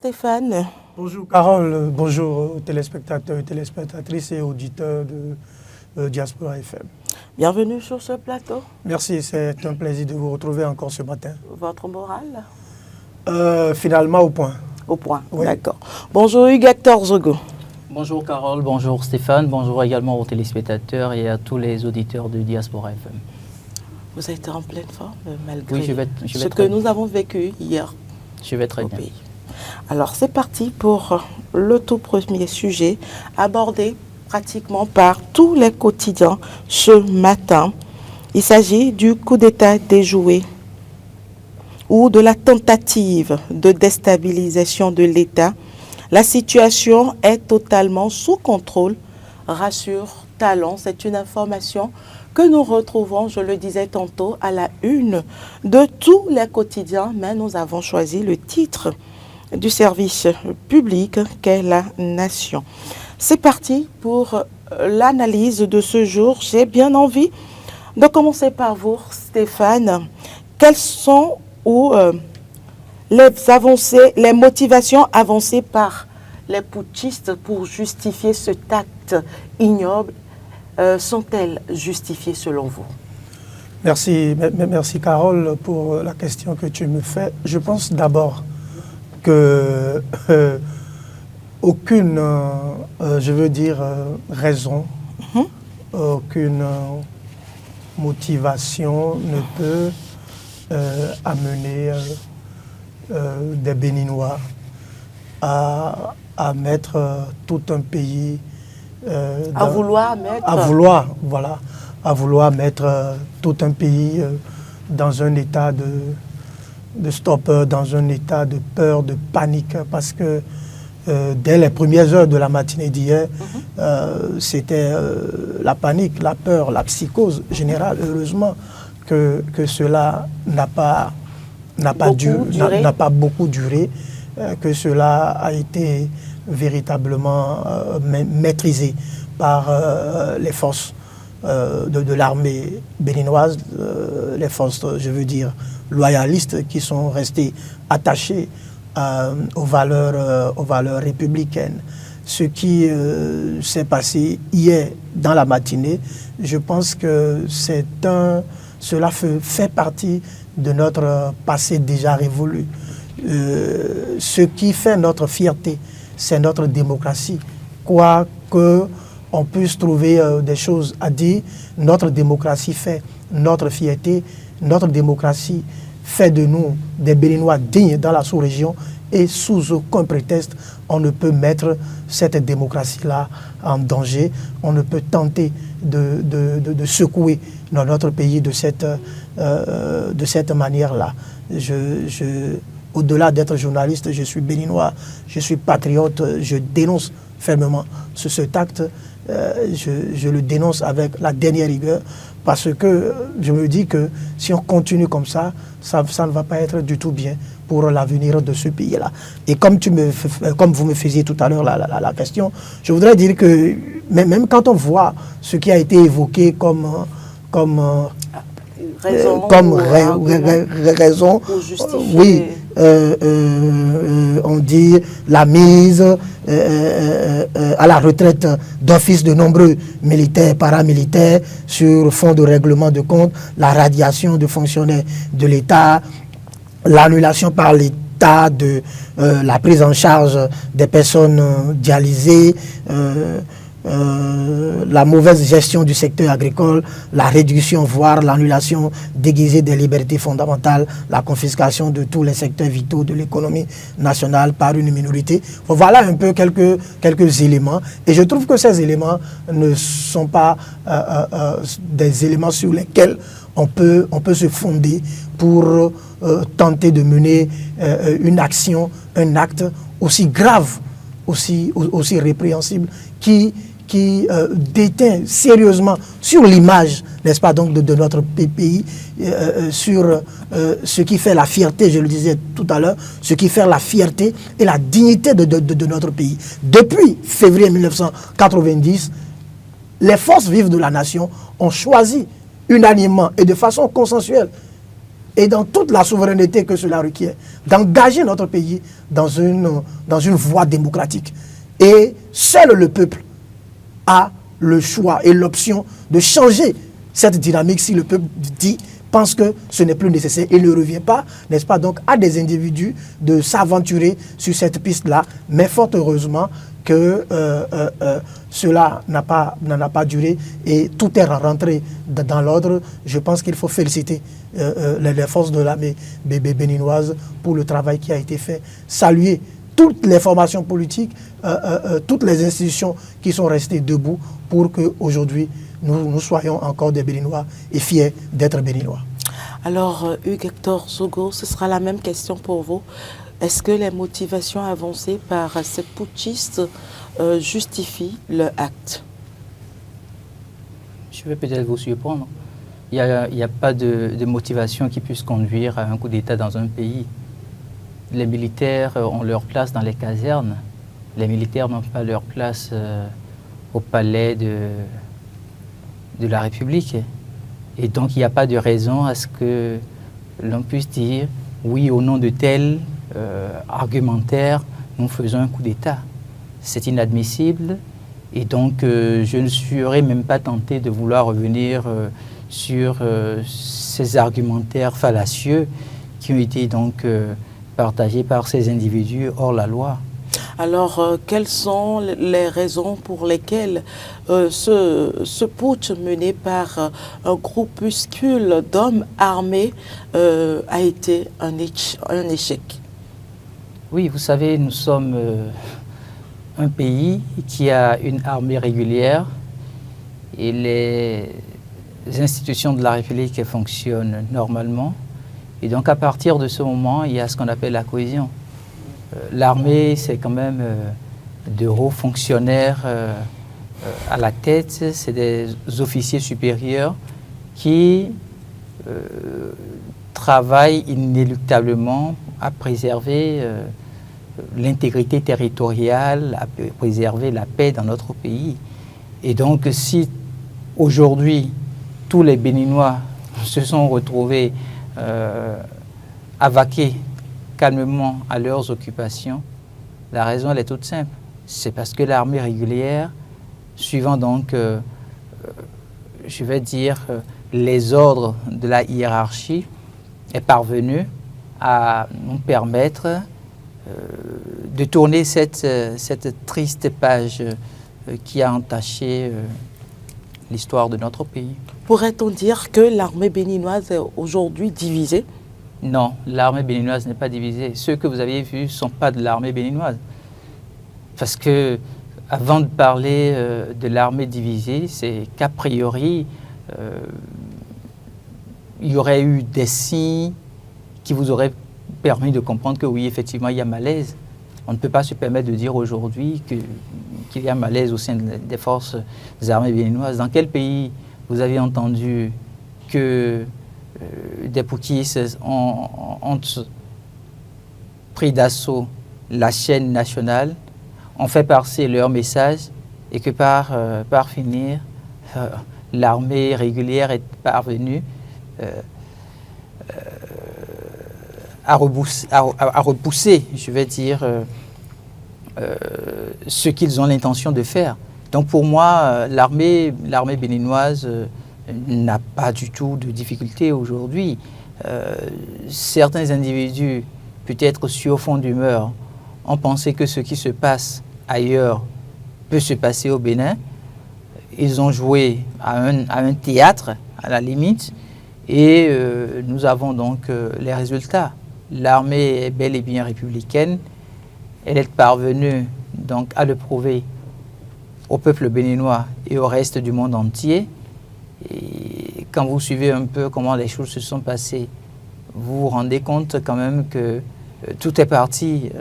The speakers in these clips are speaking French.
Stéphane. Bonjour Carole, bonjour aux téléspectateurs et téléspectatrices et auditeurs de Diaspora FM. Bienvenue sur ce plateau. Merci, c'est un plaisir de vous retrouver encore ce matin. Votre morale? Finalement au point. Au point, oui. D'accord. Bonjour Hugues-Hector Zogo. Bonjour Carole, bonjour Stéphane, bonjour également aux téléspectateurs et à tous les auditeurs de Diaspora FM. Vous avez été en pleine forme malgré je ce que nous avons vécu hier. Je vais très bien. Pays. Alors c'est parti pour le tout premier sujet abordé pratiquement par tous les quotidiens ce matin. Il s'agit du coup d'État déjoué ou de la tentative de déstabilisation de l'État. La situation est totalement sous contrôle, rassure Talon. C'est une information que nous retrouvons, je le disais tantôt, à la une de tous les quotidiens, mais nous avons choisi le titre du service public qu'est la Nation. C'est parti pour l'analyse de ce jour. J'ai bien envie de commencer par vous, Stéphane. Quelles sont les motivations avancées par les putschistes pour justifier cet acte ignoble sont-elles justifiées selon vous? Merci Carole pour la question que tu me fais. Je pense d'abord que aucune, raison, aucune motivation ne peut amener des Béninois à mettre tout un pays à vouloir mettre tout un pays dans un état de stupeur, dans un état de peur, de panique, parce que dès les premières heures de la matinée d'hier, c'était la panique, la peur, la psychose générale. Heureusement que cela n'a pas beaucoup duré, que cela a été véritablement maîtrisé par les forces de l'armée béninoise, les forces, loyalistes qui sont restées attachées aux valeurs républicaines. Ce qui s'est passé hier dans la matinée, je pense que cela fait partie de notre passé déjà révolu. Ce qui fait notre fierté, c'est notre démocratie. Quoi qu'on puisse trouver des choses à dire, notre démocratie fait notre fierté, notre démocratie fait de nous des Béninois dignes dans la sous-région et sous aucun prétexte, on ne peut mettre cette démocratie-là en danger, on ne peut tenter de secouer dans notre pays de cette manière-là. Au-delà d'être journaliste, je suis béninois, je suis patriote, je dénonce fermement cet acte, je le dénonce avec la dernière rigueur, parce que je me dis que si on continue comme ça ne va pas être du tout bien pour l'avenir de ce pays-là. Et comme vous me faisiez tout à l'heure la question, je voudrais dire que même quand on voit ce qui a été évoqué comme raison, oui, on dit la mise à la retraite d'office de nombreux militaires, paramilitaires sur fond de règlement de compte, la radiation de fonctionnaires de l'État, l'annulation par l'État de la prise en charge des personnes dialysées, la mauvaise gestion du secteur agricole, la réduction, voire l'annulation déguisée des libertés fondamentales, la confiscation de tous les secteurs vitaux de l'économie nationale par une minorité. Voilà un peu quelques éléments. Et je trouve que ces éléments ne sont pas des éléments sur lesquels on peut se fonder pour tenter de mener une action, un acte aussi grave, aussi répréhensible, qui déteint sérieusement sur l'image, n'est-ce pas, donc de notre pays, sur ce qui fait la fierté, je le disais tout à l'heure, ce qui fait la fierté et la dignité de notre pays. Depuis février 1990, les forces vives de la nation ont choisi unanimement et de façon consensuelle et dans toute la souveraineté que cela requiert, d'engager notre pays dans une voie démocratique. Et seul le peuple a le choix et l'option de changer cette dynamique si le peuple pense que ce n'est plus nécessaire. Il ne revient pas, n'est-ce pas, donc à des individus de s'aventurer sur cette piste-là, mais fort heureusement que cela n'en a pas duré et tout est rentré dans l'ordre. Je pense qu'il faut féliciter les forces de l'armée béninoise pour le travail qui a été fait, saluer toutes les formations politiques, toutes les institutions qui sont restées debout pour qu'aujourd'hui nous soyons encore des Béninois et fiers d'être Béninois. Alors, Hugues Hector Zogo, ce sera la même question pour vous. Est-ce que les motivations avancées par ces putschistes justifient leur acte? Je vais peut-être vous surprendre. Il n'y a pas de motivation qui puisse conduire à un coup d'État dans un pays. Les militaires ont leur place dans les casernes. Les militaires n'ont pas leur place au palais de la République. Et donc, il n'y a pas de raison à ce que l'on puisse dire, oui, au nom de tel argumentaire, nous faisons un coup d'État. C'est inadmissible. Et donc, je ne serais même pas tenté de vouloir revenir sur ces argumentaires fallacieux qui ont été donc partagés par ces individus hors la loi. Alors, quelles sont les raisons pour lesquelles ce putsch mené par un groupuscule d'hommes armés a été un échec? Oui, vous savez, nous sommes un pays qui a une armée régulière et les institutions de la République fonctionnent normalement. Et donc, à partir de ce moment, il y a ce qu'on appelle la cohésion. L'armée, c'est quand même de hauts fonctionnaires à la tête, c'est des officiers supérieurs qui travaillent inéluctablement à préserver l'intégrité territoriale, à préserver la paix dans notre pays. Et donc, si aujourd'hui, tous les Béninois se sont retrouvés à vaquer calmement à leurs occupations, la raison elle est toute simple. C'est parce que l'armée régulière, suivant donc, je vais dire, les ordres de la hiérarchie, est parvenue à nous permettre de tourner cette triste page qui a entaché l'histoire de notre pays. Pourrait-on dire que l'armée béninoise est aujourd'hui divisée? Non, l'armée béninoise n'est pas divisée. Ceux que vous avez vus ne sont pas de l'armée béninoise. Parce que, avant de parler de l'armée divisée, c'est qu'a priori, il y aurait eu des signes qui vous auraient permis de comprendre que oui, effectivement, il y a malaise. On ne peut pas se permettre de dire aujourd'hui qu'il y a malaise au sein des forces armées béninoises. Dans quel pays vous avez entendu que des putschistes ont pris d'assaut la chaîne nationale, ont fait passer leur message et que par finir, l'armée régulière est parvenue à repousser, je vais dire, ce qu'ils ont l'intention de faire. Donc pour moi, l'armée béninoise n'a pas du tout de difficulté aujourd'hui. Certains individus, peut-être sur fond d'humeur, ont pensé que ce qui se passe ailleurs peut se passer au Bénin. Ils ont joué à un théâtre, à la limite, et nous avons donc les résultats. L'armée est bel et bien républicaine. Elle est parvenue donc à le prouver au peuple béninois et au reste du monde entier. Et quand vous suivez un peu comment les choses se sont passées, vous vous rendez compte quand même que tout est parti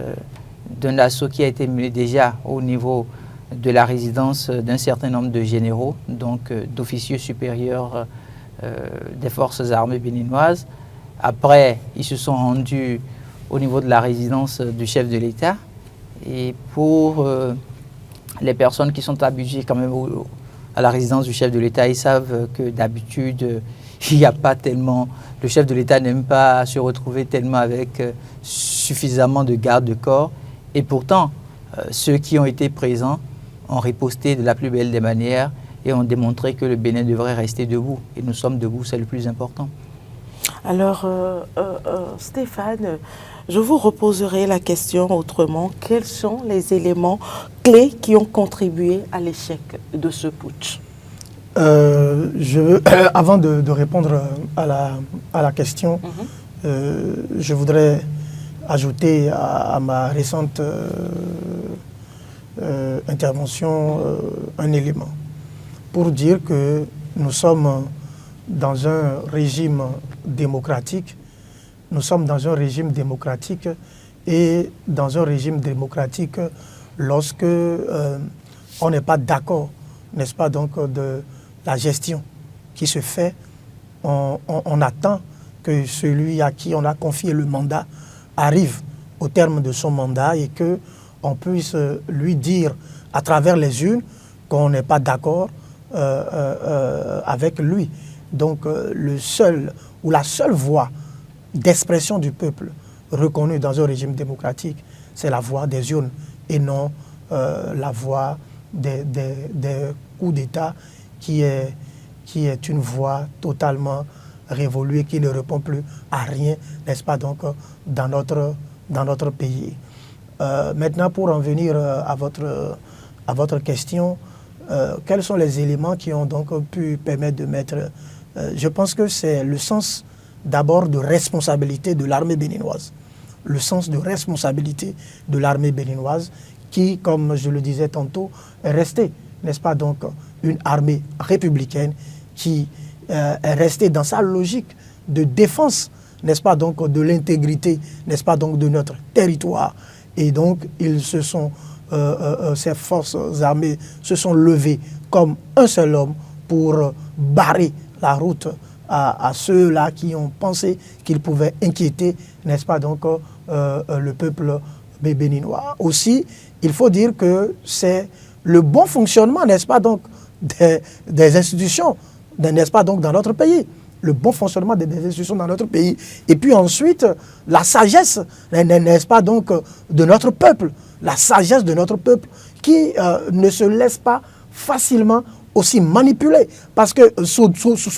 d'un assaut qui a été mené déjà au niveau de la résidence d'un certain nombre de généraux, donc d'officiers supérieurs des forces armées béninoises. Après, ils se sont rendus au niveau de la résidence du chef de l'État. Et pour les personnes qui sont habituées quand même à la résidence du chef de l'État, ils savent que d'habitude, il n'y a pas tellement, le chef de l'État n'aime pas se retrouver tellement avec suffisamment de gardes de corps. Et pourtant, ceux qui ont été présents ont riposté de la plus belle des manières et ont démontré que le Bénin devrait rester debout. Et nous sommes debout, c'est le plus important. Alors, Stéphane, je vous reposerai la question autrement. Quels sont les éléments clés qui ont contribué à l'échec de ce putsch? Avant de répondre à la question, je voudrais ajouter à ma récente intervention un élément pour dire que nous sommes dans un régime démocratique. Nous sommes dans un régime démocratique et dans un régime démocratique, lorsque on n'est pas d'accord, n'est-ce pas, donc de la gestion qui se fait, on attend que celui à qui on a confié le mandat arrive au terme de son mandat et qu'on puisse lui dire à travers les urnes qu'on n'est pas d'accord avec lui. Donc le seul ou la seule voie d'expression du peuple reconnue dans un régime démocratique, c'est la voie des urnes et non la voie des coups d'État qui est une voie totalement révolue et qui ne répond plus à rien, n'est-ce pas, donc dans notre pays. Maintenant, pour en venir à votre question, quels sont les éléments qui ont donc pu permettre de mettre... je pense que c'est le sens d'abord de responsabilité de l'armée béninoise. Le sens de responsabilité de l'armée béninoise qui, comme je le disais tantôt, est restée, n'est-ce pas, donc une armée républicaine qui est restée dans sa logique de défense, n'est-ce pas, donc de l'intégrité, n'est-ce pas, donc de notre territoire. Et donc, ces forces armées se sont levées comme un seul homme pour barrer la route à ceux-là qui ont pensé qu'ils pouvaient inquiéter, n'est-ce pas, donc le peuple béninois. Aussi, il faut dire que c'est le bon fonctionnement, n'est-ce pas, donc des institutions, n'est-ce pas, donc dans notre pays. Le bon fonctionnement des institutions dans notre pays. Et puis ensuite, la sagesse, n'est-ce pas, donc de notre peuple. La sagesse de notre peuple qui ne se laisse pas facilement aussi manipuler. Parce que sous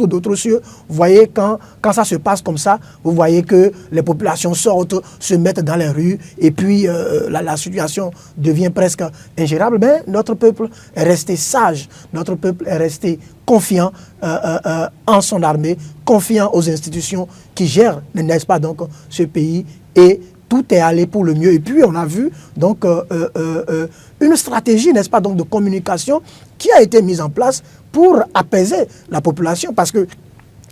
d'autres cieux, vous voyez, quand ça se passe comme ça, vous voyez que les populations sortent, se mettent dans les rues, et puis la situation devient presque ingérable. Mais notre peuple est resté sage, notre peuple est resté confiant en son armée, confiant aux institutions qui gèrent, n'est-ce pas, donc ce pays, et tout est allé pour le mieux. Et puis, on a vu donc une stratégie, n'est-ce pas, donc de communication qui a été mise en place pour apaiser la population. Parce que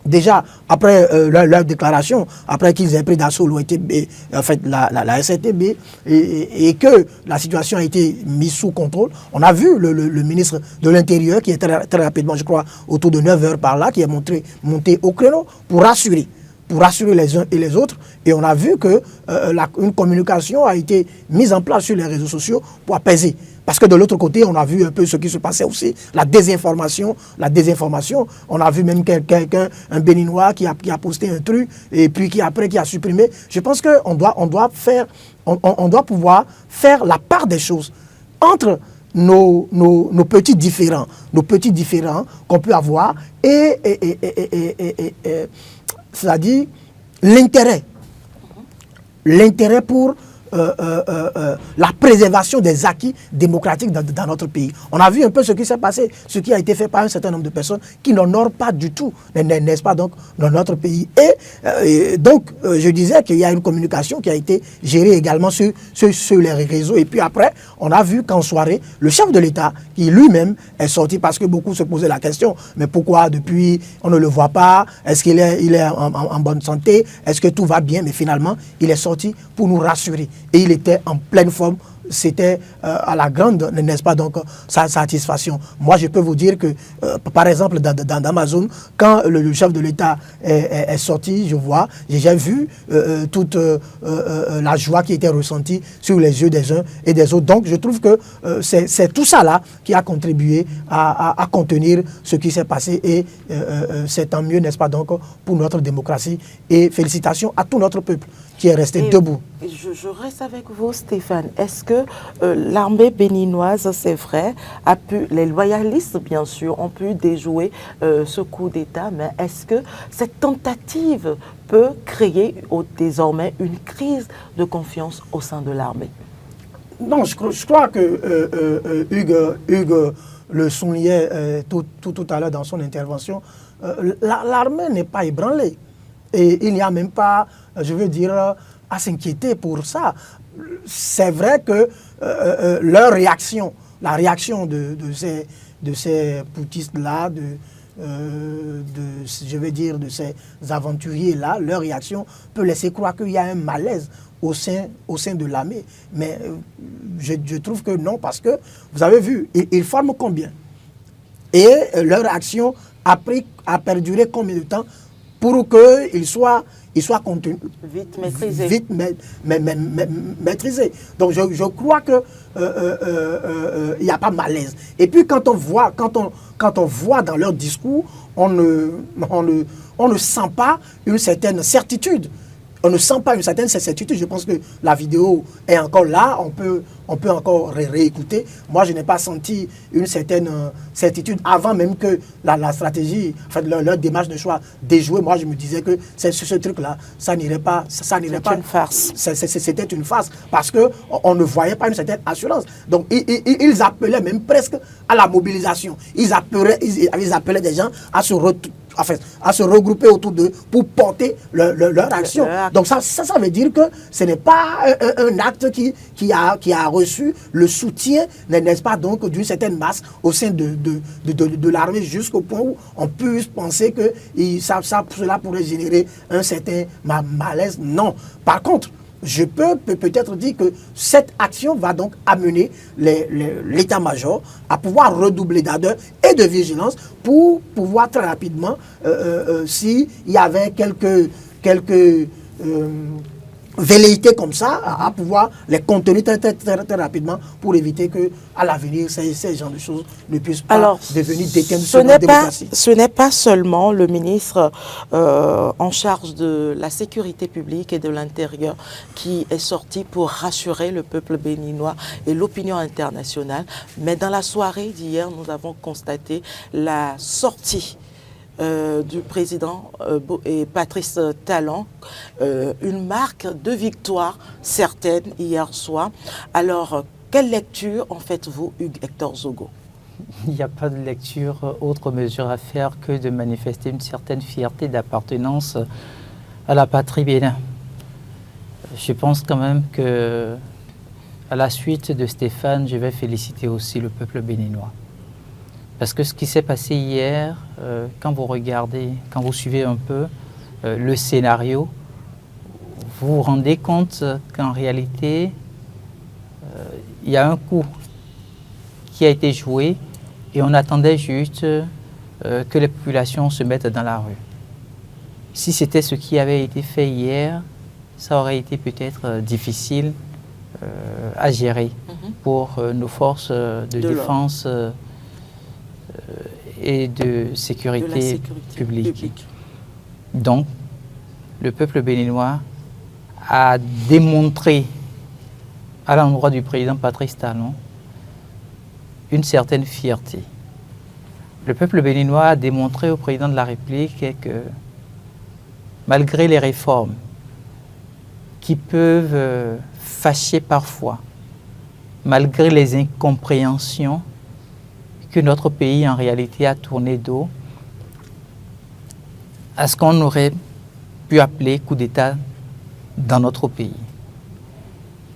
déjà, après leur déclaration, après qu'ils aient pris d'assaut l'OITB, en fait, la SRTB, et que la situation a été mise sous contrôle, on a vu le ministre de l'Intérieur qui est très rapidement, je crois, autour de 9 heures par là, qui est monté au créneau pour rassurer les uns et les autres. Et on a vu que une communication a été mise en place sur les réseaux sociaux pour apaiser. Parce que de l'autre côté, on a vu un peu ce qui se passait aussi, la désinformation. On a vu même quelqu'un, un Béninois qui a posté un truc et puis qui a supprimé. Je pense qu'on doit pouvoir faire la part des choses entre nos petits différends qu'on peut avoir et c'est-à-dire l'intérêt pour la préservation des acquis démocratiques dans notre pays. On a vu un peu ce qui s'est passé, ce qui a été fait par un certain nombre de personnes qui n'honorent pas du tout, n'est-ce pas, donc, dans notre pays. Et donc, je disais qu'il y a une communication qui a été gérée également sur les réseaux. Et puis après, on a vu qu'en soirée, le chef de l'État, qui lui-même est sorti, parce que beaucoup se posaient la question, mais pourquoi depuis on ne le voit pas? Est-ce qu'il est en bonne santé? Est-ce que tout va bien? Mais finalement, il est sorti pour nous rassurer. et il était en pleine forme. C'était à la grande, n'est-ce pas, donc sa satisfaction. Moi, je peux vous dire que, par exemple, dans ma zone, quand le chef de l'État est sorti, j'ai vu toute la joie qui était ressentie sur les yeux des uns et des autres. Donc, je trouve que c'est tout ça là qui a contribué à contenir ce qui s'est passé, et c'est tant mieux, n'est-ce pas, donc, pour notre démocratie, et félicitations à tout notre peuple qui est resté debout. Je reste avec vous, Stéphane. Est-ce que l'armée béninoise, c'est vrai, les loyalistes, bien sûr, ont pu déjouer ce coup d'État, mais est-ce que cette tentative peut créer désormais une crise de confiance au sein de l'armée? Non, je crois que Hugues le soulignait tout à l'heure dans son intervention. L'armée n'est pas ébranlée. Et il n'y a même pas, je veux dire, à s'inquiéter pour ça. C'est vrai que leur réaction, la réaction de ces putschistes-là, je veux dire, de ces aventuriers-là, leur réaction peut laisser croire qu'il y a un malaise au sein de l'armée. Mais je trouve que non, parce que, vous avez vu, ils forment combien? Et leur réaction a perduré combien de temps pour qu'ils soient contenus, vite maîtrisés. Vite maîtrisés. Donc je crois que il n'y a pas malaise. Et puis quand on voit dans leur discours, on ne sent pas une certaine certitude. On ne sent pas une certaine certitude. Je pense que la vidéo est encore là. On peut encore réécouter. Moi, je n'ai pas senti une certaine certitude avant même que la stratégie, en fait, leur démarche de choix déjouée. Moi, je me disais que ce truc-là, ça n'irait pas. C'était une farce. C'était une farce parce qu'on ne voyait pas une certaine assurance. Donc, ils appelaient même presque à la mobilisation. Ils appelaient des gens à se regrouper autour d'eux pour porter leur action. Donc ça veut dire que ce n'est pas un acte qui a reçu le soutien, n'est-ce pas, donc d'une certaine masse au sein de l'armée, jusqu'au point où on puisse penser que cela pourrait générer un certain malaise. Non. Par contre, je peux peut-être dire que cette action va donc amener l'état-major à pouvoir redoubler d'ardeur et de vigilance pour pouvoir très rapidement, s'il y avait quelques velléités comme ça, à pouvoir les contenir très rapidement pour éviter qu'à l'avenir, ces genres de choses ne puissent pas devenir déterminants sur la démocratie. Ce n'est pas seulement le ministre en charge de la sécurité publique et de l'intérieur qui est sorti pour rassurer le peuple béninois et l'opinion internationale, mais dans la soirée d'hier, nous avons constaté la sortie du président et Patrice Talon, une marque de victoire certaine hier soir. Alors, quelle lecture en faites-vous, Hugues Hector Zogo? Il n'y a pas de lecture, autre mesure à faire que de manifester une certaine fierté d'appartenance à la patrie Bénin. Je pense quand même que, à la suite de Stéphane, je vais féliciter aussi le peuple béninois. Parce que ce qui s'est passé hier, quand vous suivez un peu le scénario, vous vous rendez compte qu'en réalité, il y a un coup qui a été joué et on attendait juste que les populations se mettent dans la rue. Si c'était ce qui avait été fait hier, ça aurait été peut-être difficile à gérer pour nos forces de défense et de sécurité publique. Donc, le peuple béninois a démontré à l'endroit du président Patrice Talon une certaine fierté. Le peuple béninois a démontré au président de la République que malgré les réformes qui peuvent fâcher parfois, malgré les incompréhensions que notre pays en réalité a tourné dos à ce qu'on aurait pu appeler coup d'État dans notre pays.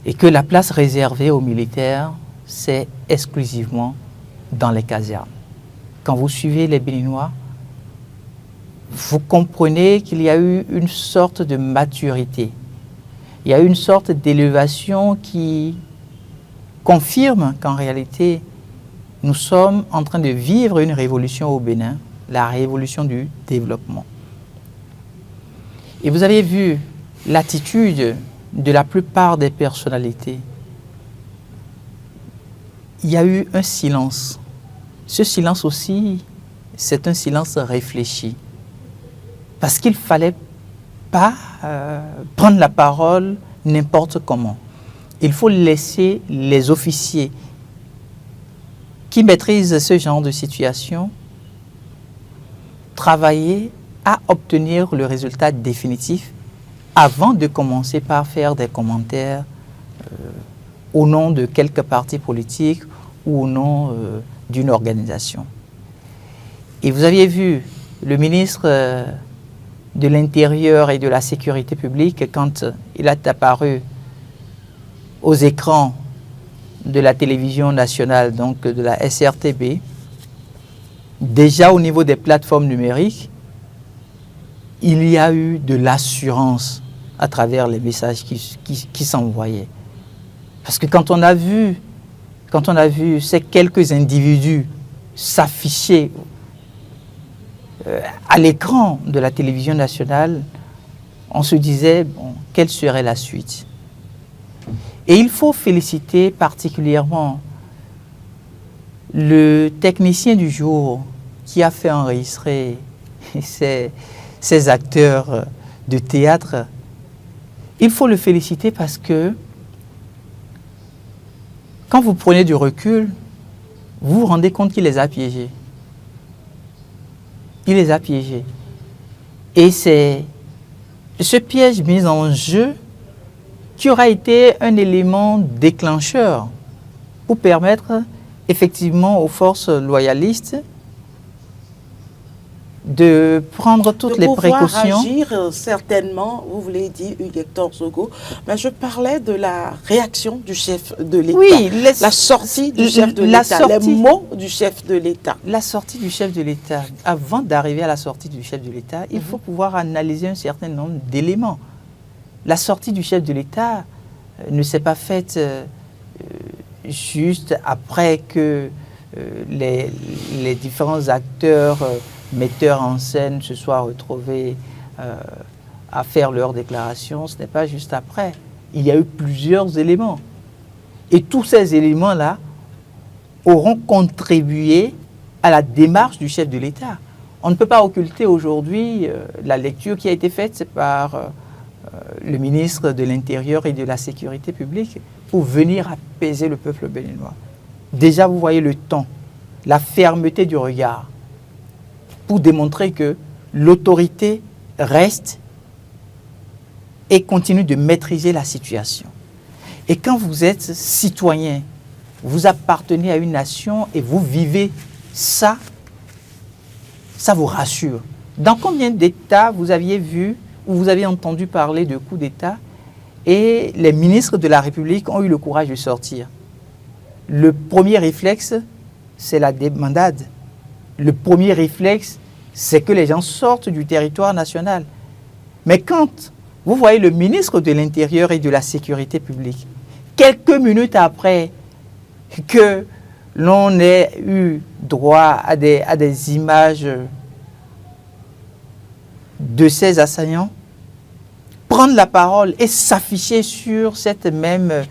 Et que la place réservée aux militaires, c'est exclusivement dans les casernes. Quand vous suivez les Béninois, vous comprenez qu'il y a eu une sorte de maturité. il y a une sorte d'élévation qui confirme qu'en réalité, nous sommes en train de vivre une révolution au Bénin, la révolution du développement. Et vous avez vu l'attitude de la plupart des personnalités. Il y a eu un silence. Ce silence aussi, c'est un silence réfléchi. Parce qu'il ne fallait pas prendre la parole n'importe comment. Il faut laisser les officiers qui maîtrisent ce genre de situation travailler à obtenir le résultat définitif avant de commencer par faire des commentaires au nom de quelques partis politiques ou au nom d'une organisation. Et vous aviez vu le ministre de l'Intérieur et de la Sécurité publique quand il est apparu aux écrans de la télévision nationale, donc de la SRTB, déjà au niveau des plateformes numériques, il y a eu de l'assurance à travers les messages qui s'envoyaient. Parce que quand on a vu ces quelques individus s'afficher à l'écran de la télévision nationale, on se disait, bon, quelle serait la suite? Et il faut féliciter particulièrement le technicien du jour qui a fait enregistrer ces acteurs de théâtre. Il faut le féliciter parce que quand vous prenez du recul, vous vous rendez compte qu'il les a piégés. Il les a piégés. Et c'est ce piège mis en jeu qui aura été un élément déclencheur pour permettre effectivement aux forces loyalistes de prendre toutes les précautions. Agir, certainement, vous voulez dire Hector Zogo, mais je parlais de la réaction du chef de l'État. Oui, la sortie du chef de l'État, les mots du chef de l'État. La sortie du chef de l'État. Avant d'arriver à la sortie du chef de l'État, il faut pouvoir analyser un certain nombre d'éléments. La sortie du chef de l'État ne s'est pas faite juste après que les différents acteurs, metteurs en scène se soient retrouvés à faire leur déclaration. Ce n'est pas juste après. Il y a eu plusieurs éléments. Et tous ces éléments-là auront contribué à la démarche du chef de l'État. On ne peut pas occulter aujourd'hui la lecture qui a été faite par le ministre de l'Intérieur et de la Sécurité publique pour venir apaiser le peuple béninois. Déjà, vous voyez le ton, la fermeté du regard, pour démontrer que l'autorité reste et continue de maîtriser la situation. Et quand vous êtes citoyen, vous appartenez à une nation et vous vivez ça, ça vous rassure. Dans combien d'États vous aviez vu ou vous avez entendu parler de coup d'État et les ministres de la République ont eu le courage de sortir? Le premier réflexe, c'est la débandade. Le premier réflexe, c'est que les gens sortent du territoire national. Mais quand vous voyez le ministre de l'Intérieur et de la Sécurité publique, quelques minutes après que l'on ait eu droit à des images de ces assaillants, prendre la parole et s'afficher sur cette même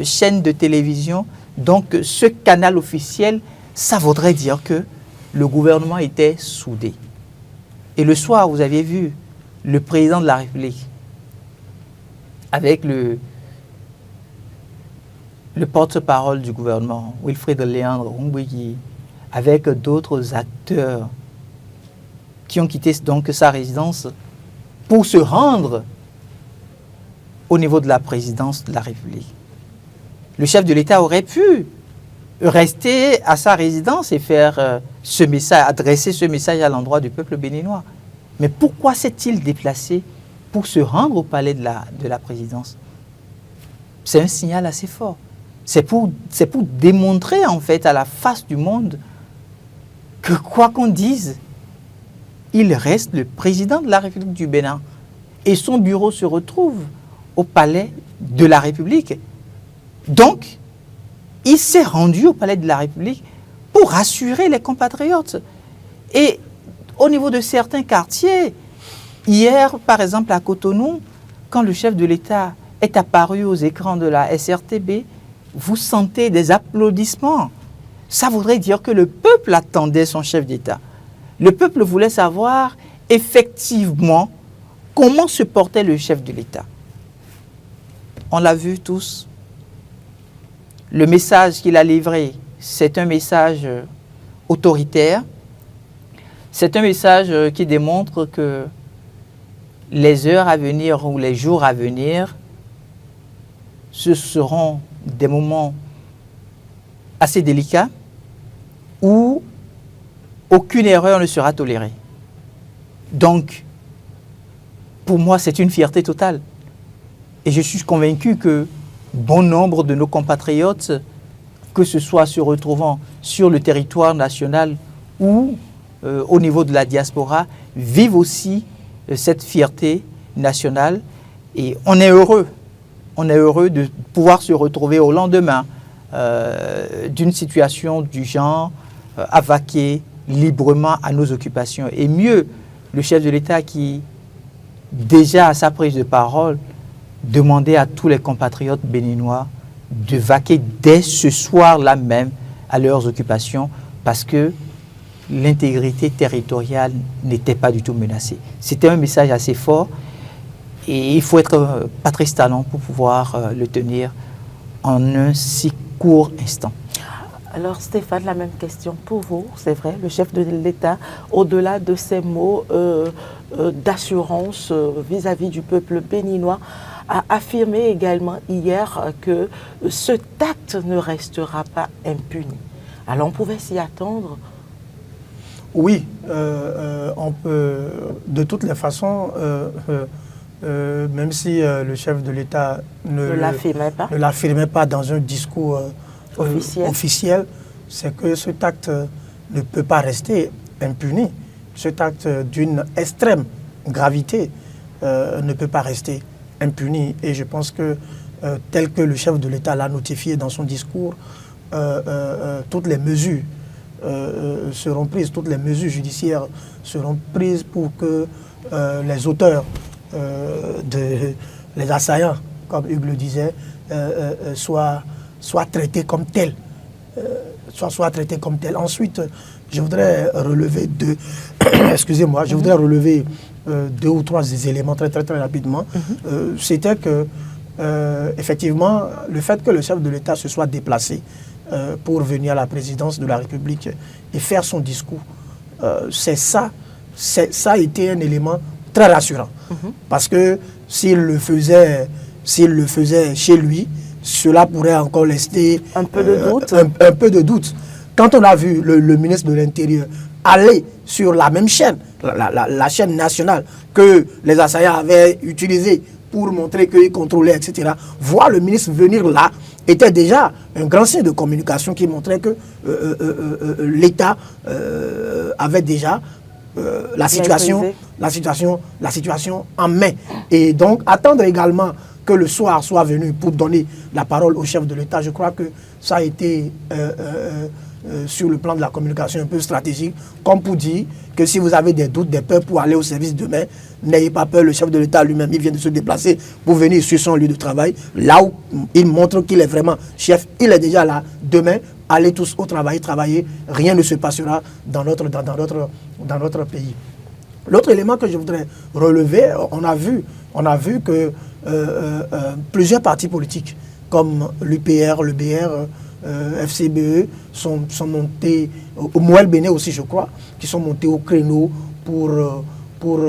chaîne de télévision, donc ce canal officiel, ça voudrait dire que le gouvernement était soudé. Et le soir, vous aviez vu le président de la République avec le porte-parole du gouvernement, Wilfrid Léandre Ombouyi, avec d'autres acteurs qui ont quitté donc sa résidence pour se rendre au niveau de la présidence de la République. Le chef de l'État aurait pu rester à sa résidence et faire ce message, adresser ce message à l'endroit du peuple béninois. Mais pourquoi s'est-il déplacé pour se rendre au palais de la présidence? C'est un signal assez fort. C'est pour démontrer en fait à la face du monde que quoi qu'on dise, il reste le président de la République du Bénin. Et son bureau se retrouve au palais de la République. Donc, il s'est rendu au palais de la République pour rassurer les compatriotes. Et au niveau de certains quartiers, hier, par exemple, à Cotonou, quand le chef de l'État est apparu aux écrans de la SRTB, vous sentez des applaudissements. Ça voudrait dire que le peuple attendait son chef d'État. Le peuple voulait savoir effectivement comment se portait le chef de l'État. On l'a vu tous. Le message qu'il a livré, c'est un message autoritaire. C'est un message qui démontre que les heures à venir ou les jours à venir, ce seront des moments assez délicats où aucune erreur ne sera tolérée. Donc, pour moi, c'est une fierté totale. Et je suis convaincu que bon nombre de nos compatriotes, que ce soit se retrouvant sur le territoire national ou au niveau de la diaspora, vivent aussi cette fierté nationale. Et on est heureux de pouvoir se retrouver au lendemain d'une situation du genre à vaquer librement à nos occupations. Et mieux, le chef de l'État qui, déjà à sa prise de parole, demandait à tous les compatriotes béninois de vaquer dès ce soir-là même à leurs occupations parce que l'intégrité territoriale n'était pas du tout menacée. C'était un message assez fort et il faut être Patrice Talon pour pouvoir le tenir en un si court instant. Alors Stéphane, la même question pour vous. C'est vrai, le chef de l'État, au-delà de ces mots d'assurance vis-à-vis du peuple béninois, a affirmé également hier que cet acte ne restera pas impuni. Alors on pouvait s'y attendre. Oui, on peut, de toutes les façons, même si le chef de l'État ne l'affirmait pas dans un discours officiel, c'est que cet acte ne peut pas rester impuni. Cet acte d'une extrême gravité ne peut pas rester impuni. Et je pense que, tel que le chef de l'État l'a notifié dans son discours, toutes les mesures seront prises, toutes les mesures judiciaires seront prises pour que les auteurs, les assaillants, comme Hugues le disait, soient traités comme tels. Soient traités comme tels. Ensuite, je voudrais relever excusez-moi, je voudrais relever deux ou trois éléments très rapidement. C'était que, effectivement, le fait que le chef de l'État se soit déplacé pour venir à la présidence de la République et faire son discours, ça a été un élément très rassurant. Parce que s'il le faisait chez lui, cela pourrait encore laisser un peu de doute. Un peu de doute. Quand on a vu le ministre de l'Intérieur aller sur la même chaîne, la chaîne nationale que les assaillants avaient utilisée pour montrer qu'ils contrôlaient, etc., voir le ministre venir là était déjà un grand signe de communication qui montrait que l'État avait déjà la situation en main. Et donc, attendre également que le soir soit venu pour donner la parole au chef de l'État, je crois que ça a été, sur le plan de la communication, un peu stratégique, comme pour dire que si vous avez des doutes, des peurs pour aller au service demain, n'ayez pas peur, le chef de l'État lui-même, il vient de se déplacer pour venir sur son lieu de travail, là où il montre qu'il est vraiment chef, il est déjà là. Demain, allez tous au travail, travailler, rien ne se passera dans notre pays. L'autre élément que je voudrais relever, on a vu que plusieurs partis politiques, comme l'UPR, le BR, FCBE, sont montés, au Moël Béné aussi je crois, qui sont montés au créneau pour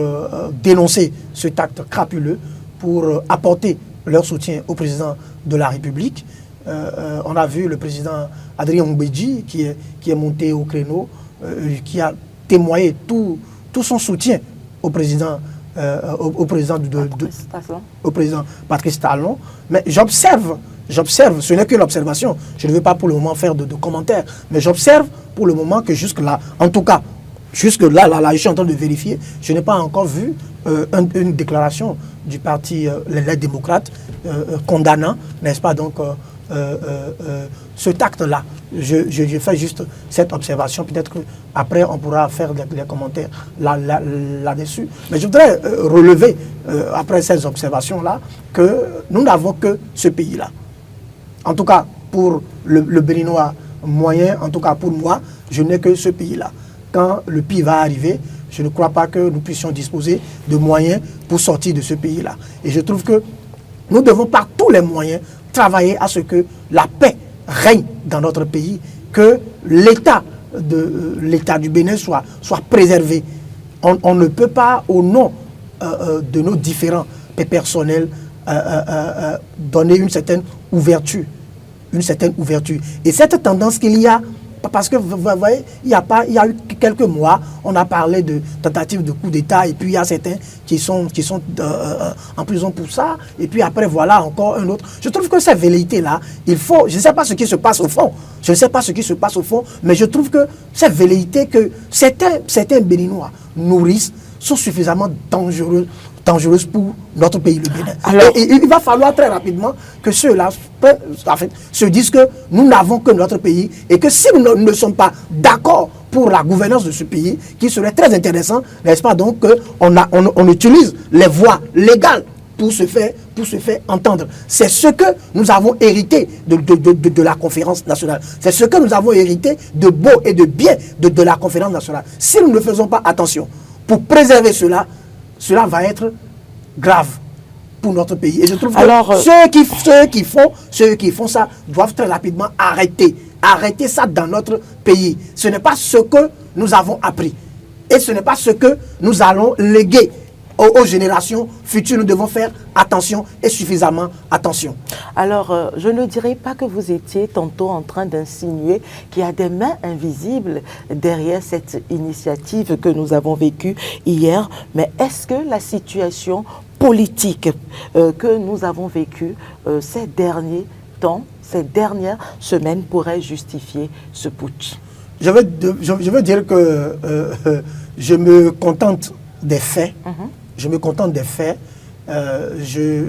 dénoncer cet acte crapuleux, pour apporter leur soutien au président de la République. On a vu le président Adrien Mbedji qui est monté au créneau, qui a témoigné tout son soutien au président Patrice Talon. Mais j'observe, ce n'est que l'observation, je ne veux pas pour le moment faire de commentaires, mais j'observe pour le moment que jusque-là, en tout cas, jusque-là, là, je suis en train de vérifier, je n'ai pas encore vu une déclaration du parti les démocrates condamnant, n'est-ce pas, donc cet acte-là. Je fais juste cette observation, peut-être qu'après on pourra faire des commentaires là-dessus. Mais je voudrais relever, après ces observations-là, que nous n'avons que ce pays-là. En tout cas, pour le Béninois moyen, en tout cas pour moi, je n'ai que ce pays-là. Quand le pire va arriver, je ne crois pas que nous puissions disposer de moyens pour sortir de ce pays-là. Et je trouve que nous devons par tous les moyens travailler à ce que la paix règne dans notre pays, que l'État du Bénin soit préservé. On ne peut pas, au nom de nos différends personnels, donner une certaine ouverture. Et cette tendance qu'il y a, parce que vous voyez, il y a eu quelques mois, on a parlé de tentatives de coup d'État, et puis il y a certains qui sont en prison pour ça, et puis après voilà encore un autre. Je trouve que ces velléités-là, je ne sais pas ce qui se passe au fond, mais je trouve que ces velléités que certains Béninois nourrissent sont suffisamment dangereuses pour notre pays, le Bénin. Alors, et il va falloir très rapidement que ceux-là se disent que nous n'avons que notre pays et que si nous ne sommes pas d'accord pour la gouvernance de ce pays, qui serait très intéressant, n'est-ce pas, donc on utilise les voies légales pour se faire entendre. C'est ce que nous avons hérité de la conférence nationale. C'est ce que nous avons hérité de beau et de bien de la conférence nationale. Si nous ne faisons pas attention pour préserver cela va être grave pour notre pays. Et je trouve que ceux qui font ça doivent très rapidement arrêter ça dans notre pays. Ce n'est pas ce que nous avons appris. Et ce n'est pas ce que nous allons léguer aux générations futures. Nous devons faire attention et suffisamment attention. Alors, je ne dirais pas que vous étiez tantôt en train d'insinuer qu'il y a des mains invisibles derrière cette initiative que nous avons vécue hier, mais est-ce que la situation politique que nous avons vécue ces derniers temps, ces dernières semaines pourrait justifier ce putsch? Je veux dire que je me contente des faits. Je me contente des faits. Je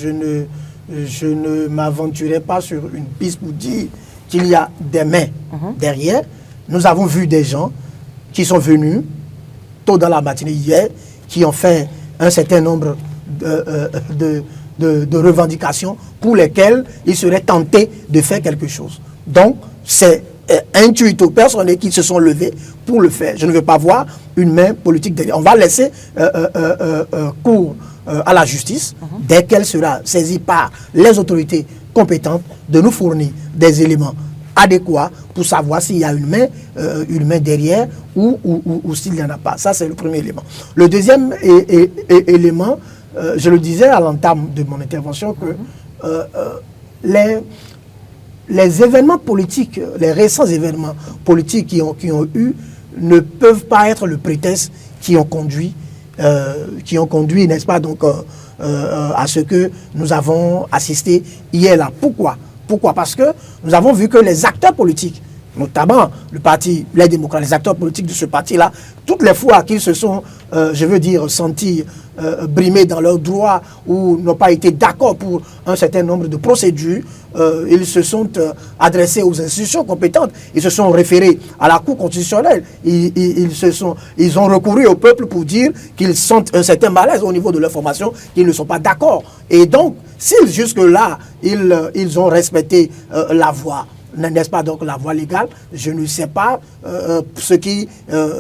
ne m'aventurerai pas sur une piste pour dire qu'il y a des mains derrière. Nous avons vu des gens qui sont venus tôt dans la matinée hier, qui ont fait un certain nombre de revendications pour lesquelles ils seraient tentés de faire quelque chose. Donc, c'est intuito personnel qui se sont levés pour le faire. Je ne veux pas voir une main politique derrière. On va laisser cours à la justice, dès qu'elle sera saisie par les autorités compétentes, de nous fournir des éléments adéquats pour savoir s'il y a une main derrière ou s'il n'y en a pas. Ça, c'est le premier élément. Le deuxième élément, je le disais à l'entame de mon intervention, que les événements politiques, les récents événements politiques qui ont eu, ne peuvent pas être le prétexte qui ont conduit, n'est-ce pas, donc, à ce que nous avons assisté hier là. Pourquoi? Parce que nous avons vu que les acteurs politiques, notamment le parti, les démocrates, les acteurs politiques de ce parti-là, toutes les fois qu'ils se sont, sentis brimés dans leurs droits ou n'ont pas été d'accord pour un certain nombre de procédures, ils se sont adressés aux institutions compétentes, ils se sont référés à la Cour constitutionnelle, ils ont recouru au peuple pour dire qu'ils sentent un certain malaise au niveau de leur formation, qu'ils ne sont pas d'accord. Et donc, si jusque-là, ils ont respecté la voie, n'est-ce pas, donc la voie légale, je ne sais pas ce qui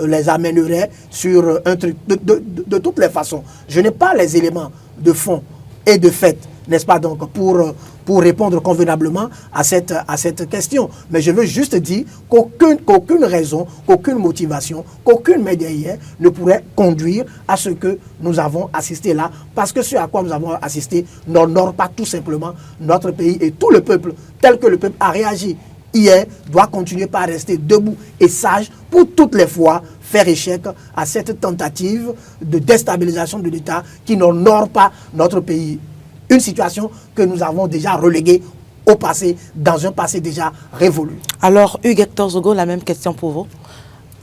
les amènerait sur un truc. De toutes les façons, je n'ai pas les éléments de fond et de fait, n'est-ce pas, donc pour répondre convenablement à cette question. Mais je veux juste dire qu'aucune raison, qu'aucune motivation, qu'aucune main derrière ne pourrait conduire à ce que nous avons assisté là, parce que ce à quoi nous avons assisté n'honore pas tout simplement notre pays, et tout le peuple, tel que le peuple a réagi hier, doit continuer par rester debout et sage pour toutes les fois faire échec à cette tentative de déstabilisation de l'État qui n'honore pas notre pays. Une situation que nous avons déjà reléguée au passé, dans un passé déjà révolu. Alors, Hugues Hector Zogo, la même question pour vous.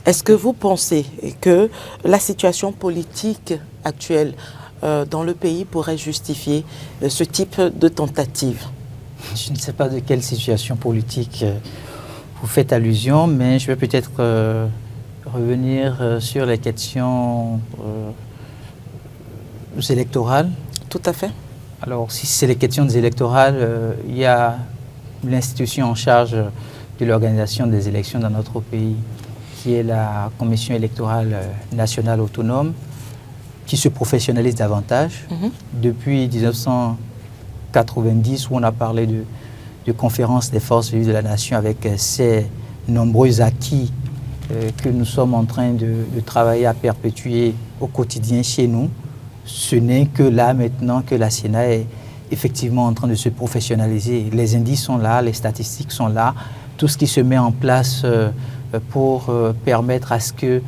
Est-ce que vous pensez que la situation politique actuelle dans le pays pourrait justifier ce type de tentative? Je ne sais pas de quelle situation politique vous faites allusion, mais je vais peut-être revenir sur les questions électorales. Tout à fait. Alors, si c'est les questions électorales, il y a l'institution en charge de l'organisation des élections dans notre pays, qui est la Commission électorale nationale autonome, qui se professionnalise davantage. Depuis 1990, où on a parlé de conférence des forces vives de la nation avec ces nombreux acquis que nous sommes en train de travailler à perpétuer au quotidien chez nous. Ce n'est que là maintenant que la Sénat est effectivement en train de se professionnaliser. Les indices sont là, les statistiques sont là, tout ce qui se met en place pour permettre à ce que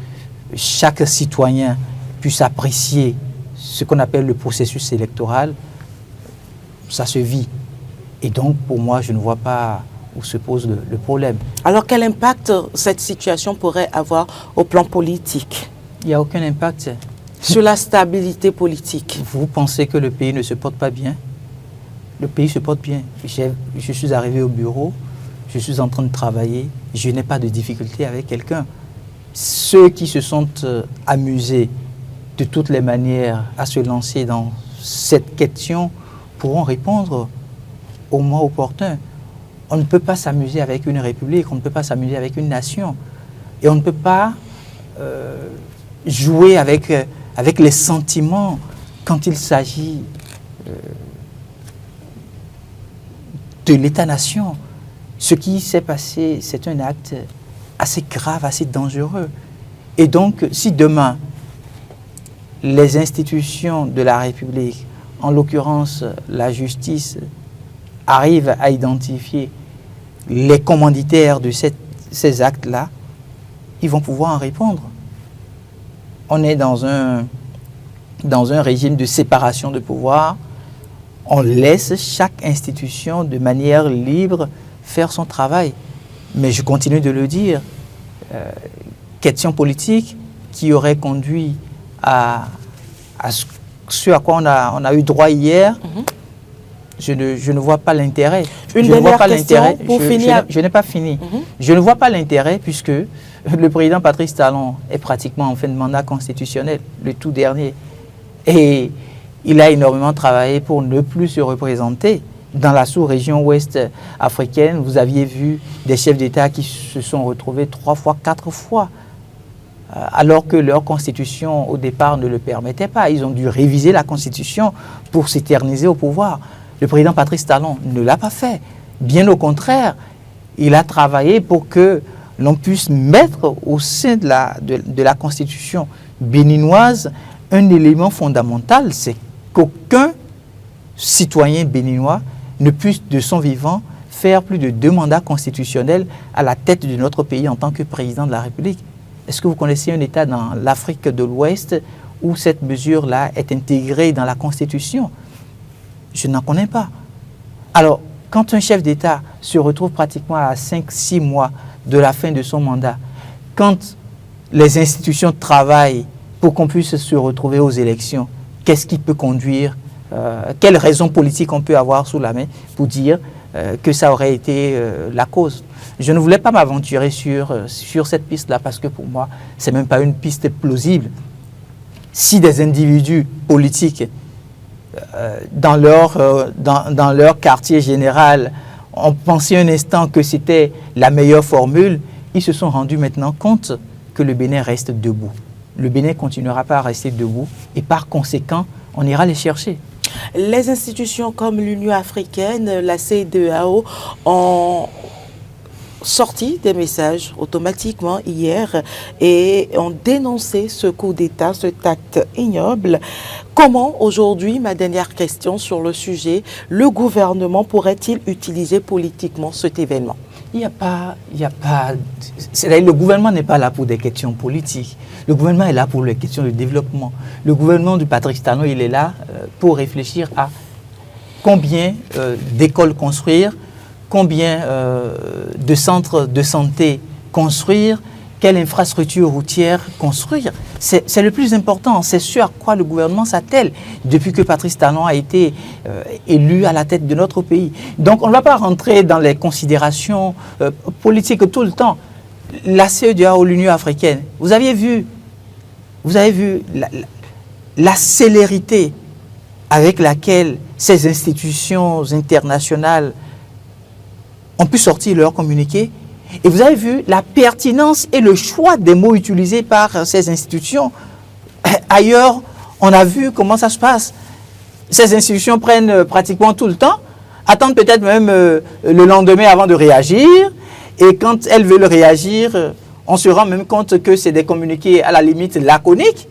chaque citoyen puisse apprécier ce qu'on appelle le processus électoral, ça se vit. Et donc, pour moi, je ne vois pas où se pose le problème. Alors, quel impact cette situation pourrait avoir au plan politique? Il n'y a aucun impact. Sur la stabilité politique. Vous pensez que le pays ne se porte pas bien? Le pays se porte bien. Je suis arrivé au bureau, je suis en train de travailler, je n'ai pas de difficulté avec quelqu'un. Ceux qui se sont amusés de toutes les manières à se lancer dans cette question pourront répondre au moment opportun. On ne peut pas s'amuser avec une république, on ne peut pas s'amuser avec une nation. Et on ne peut pas jouer avec les sentiments quand il s'agit de l'État-nation. Ce qui s'est passé, c'est un acte assez grave, assez dangereux. Et donc, si demain, les institutions de la République, en l'occurrence la justice, arrivent à identifier les commanditaires de ces actes-là, ils vont pouvoir en répondre. On est dans un régime de séparation de pouvoir. On laisse chaque institution de manière libre faire son travail. Mais je continue de le dire, question politique qui aurait conduit à ce à quoi on a eu droit hier, je ne vois pas l'intérêt. Une dernière question pour finir. Je n'ai pas fini. Je ne vois pas l'intérêt puisque le président Patrice Talon est pratiquement en fin de mandat constitutionnel, le tout dernier. Et il a énormément travaillé pour ne plus se représenter. Dans la sous-région ouest africaine, vous aviez vu des chefs d'État qui se sont retrouvés 3 fois, 4 fois, alors que leur constitution au départ ne le permettait pas. Ils ont dû réviser la constitution pour s'éterniser au pouvoir. Le président Patrice Talon ne l'a pas fait. Bien au contraire, il a travaillé pour que l'on puisse mettre au sein de la constitution béninoise un élément fondamental, c'est qu'aucun citoyen béninois ne puisse de son vivant faire plus de 2 mandats constitutionnels à la tête de notre pays en tant que président de la République. Est-ce que vous connaissez un État dans l'Afrique de l'Ouest où cette mesure-là est intégrée dans la Constitution? Je n'en connais pas. Alors, quand un chef d'État se retrouve pratiquement à 5-6 mois de la fin de son mandat, quand les institutions travaillent pour qu'on puisse se retrouver aux élections, qu'est-ce qui peut conduire, quelle raison politique on peut avoir sous la main pour dire que ça aurait été la cause? Je ne voulais pas m'aventurer sur cette piste-là parce que pour moi, ce n'est même pas une piste plausible. Si des individus politiques dans leur quartier général ont pensé un instant que c'était la meilleure formule, ils se sont rendus maintenant compte que le Bénin reste debout. Le Bénin ne continuera pas à rester debout et par conséquent, on ira les chercher. Les institutions comme l'Union africaine, la CEDEAO ont sorti des messages automatiquement hier et ont dénoncé ce coup d'État, cet acte ignoble. Comment aujourd'hui, ma dernière question sur le sujet, le gouvernement pourrait-il utiliser politiquement cet événement? C'est-à-dire, le gouvernement n'est pas là pour des questions politiques. Le gouvernement est là pour les questions de développement. Le gouvernement du Patrice Talon, il est là pour réfléchir à combien d'écoles construire, combien de centres de santé construire quelle infrastructure routière construire. C'est le plus important, c'est ce à quoi le gouvernement s'attelle depuis que Patrice Talon a été élu à la tête de notre pays. Donc on ne va pas rentrer dans les considérations politiques tout le temps. La CEDEAO, l'Union africaine, vous avez vu la célérité avec laquelle ces institutions internationales ont pu sortir leur communiqué. Et vous avez vu la pertinence et le choix des mots utilisés par ces institutions. Ailleurs, on a vu comment ça se passe. Ces institutions prennent pratiquement tout le temps, attendent peut-être même le lendemain avant de réagir. Et quand elles veulent réagir, on se rend même compte que c'est des communiqués à la limite laconiques.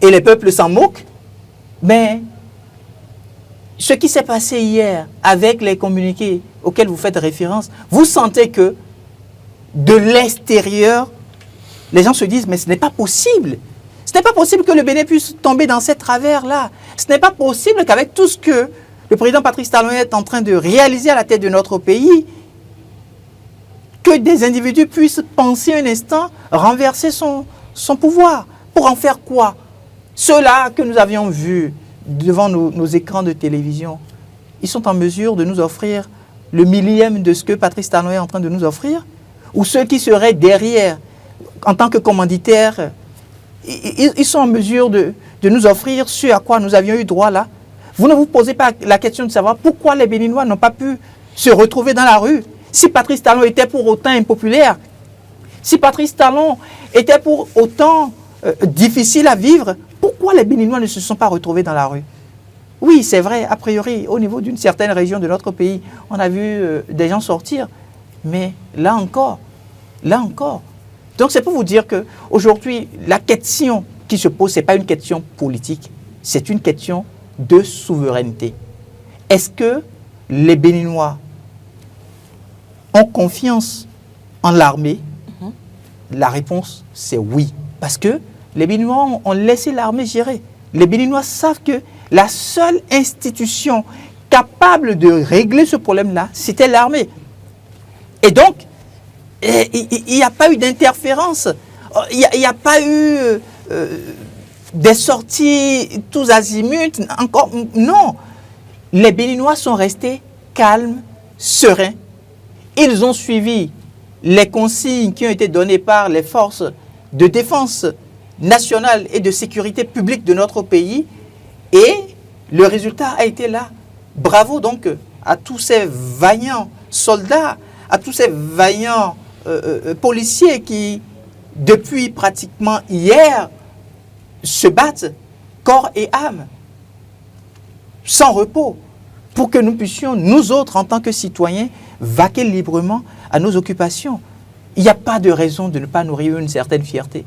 Et les peuples s'en moquent. Mais ce qui s'est passé hier avec les communiqués auxquels vous faites référence, vous sentez que de l'extérieur, les gens se disent, mais ce n'est pas possible. Ce n'est pas possible que le Bénin puisse tomber dans ces travers-là. Ce n'est pas possible qu'avec tout ce que le président Patrice Talon est en train de réaliser à la tête de notre pays, que des individus puissent penser un instant renverser son pouvoir. Pour en faire quoi? Ceux-là que nous avions vus devant nos écrans de télévision, ils sont en mesure de nous offrir le millième de ce que Patrice Talon est en train de nous offrir? Ou ceux qui seraient derrière, en tant que commanditaires, ils sont en mesure de nous offrir ce à quoi nous avions eu droit là? Vous ne vous posez pas la question de savoir pourquoi les Béninois n'ont pas pu se retrouver dans la rue? Si Patrice Talon était pour autant impopulaire, si Patrice Talon était pour autant difficile à vivre, pourquoi les Béninois ne se sont pas retrouvés dans la rue? Oui, c'est vrai, a priori, au niveau d'une certaine région de notre pays, on a vu des gens sortir. Mais là encore. Donc c'est pour vous dire qu'aujourd'hui, la question qui se pose, ce n'est pas une question politique, c'est une question de souveraineté. Est-ce que les Béninois ont confiance en l'armée? La réponse, c'est oui. Parce que les Béninois ont laissé l'armée gérer. Les Béninois savent que la seule institution capable de régler ce problème-là, c'était l'armée. Et donc, il n'y a pas eu d'interférence. Il n'y a pas eu des sorties tous azimuts. Encore, non. Les Béninois sont restés calmes, sereins. Ils ont suivi les consignes qui ont été données par les forces de défense nationale et de sécurité publique de notre pays, et le résultat a été là. Bravo donc à tous ces vaillants soldats, à tous ces vaillants policiers qui, depuis pratiquement hier, se battent corps et âme, sans repos, pour que nous puissions, nous autres, en tant que citoyens, vaquer librement à nos occupations. Il n'y a pas de raison de ne pas nourrir une certaine fierté.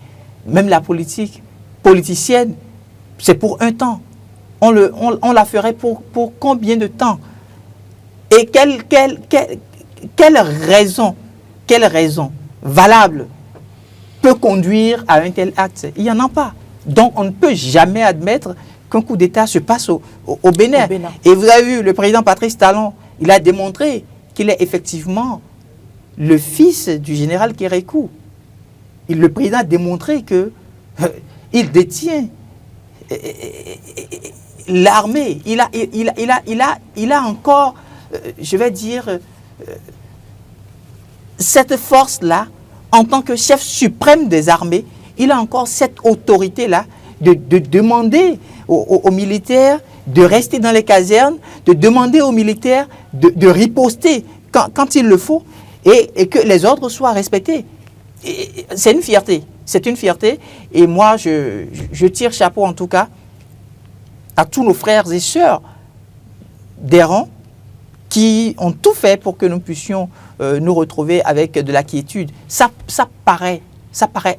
Même la politique politicienne, c'est pour un temps. On la ferait pour combien de temps? Et quelle raison valable peut conduire à un tel acte? Il n'y en a pas. Donc on ne peut jamais admettre qu'un coup d'État se passe au Bénin. Et vous avez vu, le président Patrice Talon, il a démontré qu'il est effectivement le fils du général Kérékou. Le président a démontré qu'il détient l'armée. Il a encore, je vais dire, cette force-là, en tant que chef suprême des armées, il a encore cette autorité-là de demander aux militaires de rester dans les casernes, de demander aux militaires de riposter quand il le faut, et que les ordres soient respectés. C'est une fierté. C'est une fierté. Et moi, je tire chapeau en tout cas à tous nos frères et sœurs des rangs qui ont tout fait pour que nous puissions nous retrouver avec de la quiétude. Ça paraît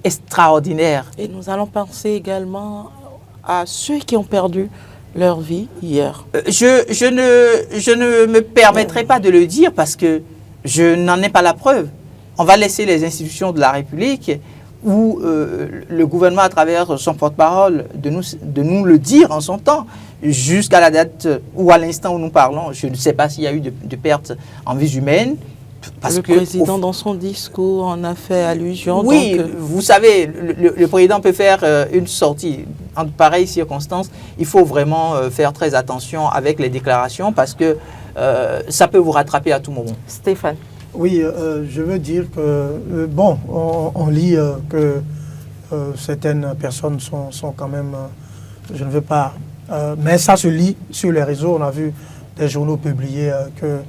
extraordinaire. Et nous allons penser également à ceux qui ont perdu leur vie hier. Je ne me permettrai pas de le dire parce que je n'en ai pas la preuve. On va laisser les institutions de la République ou le gouvernement à travers son porte-parole de nous le dire en son temps, jusqu'à la date ou à l'instant où nous parlons. Je ne sais pas s'il y a eu de pertes en vies humaines, Parce le que président, dans son discours, en a fait allusion. Oui, donc, vous savez, le président peut faire une sortie. En pareilles circonstances, il faut vraiment faire très attention avec les déclarations parce que ça peut vous rattraper à tout moment. Stéphane. Oui, je veux dire que, bon, on lit que certaines personnes sont quand même, je ne veux pas, mais ça se lit sur les réseaux. On a vu des journaux publier qu'il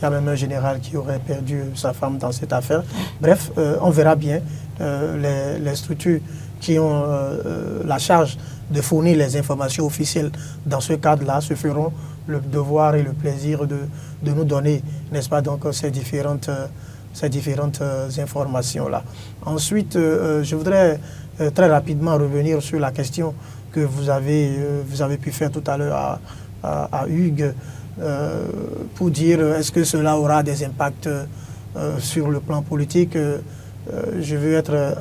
y a même un général qui aurait perdu sa femme dans cette affaire. Bref, on verra bien. Les structures qui ont la charge de fournir les informations officielles dans ce cadre-là se feront le devoir et le plaisir de nous donner, n'est-ce pas, donc ces différentes informations-là. Ensuite, je voudrais très rapidement revenir sur la question que vous avez pu faire tout à l'heure à Hugues, pour dire est-ce que cela aura des impacts sur le plan politique. Je veux être,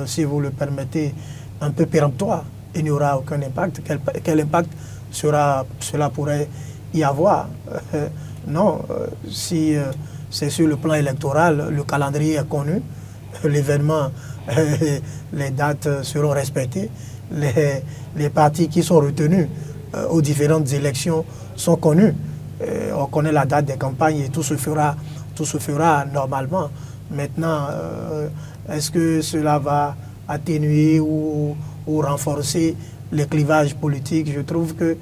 si vous le permettez, un peu péremptoire. Il n'y aura aucun impact. Quel impact cela pourrait y avoir? Non, si c'est sur le plan électoral, le calendrier est connu, l'événement, les dates seront respectées, les partis qui sont retenus aux différentes élections sont connus. On connaît la date des campagnes et tout se fera normalement. Maintenant, est-ce que cela va atténuer ou renforcer les clivages politiques? Je trouve que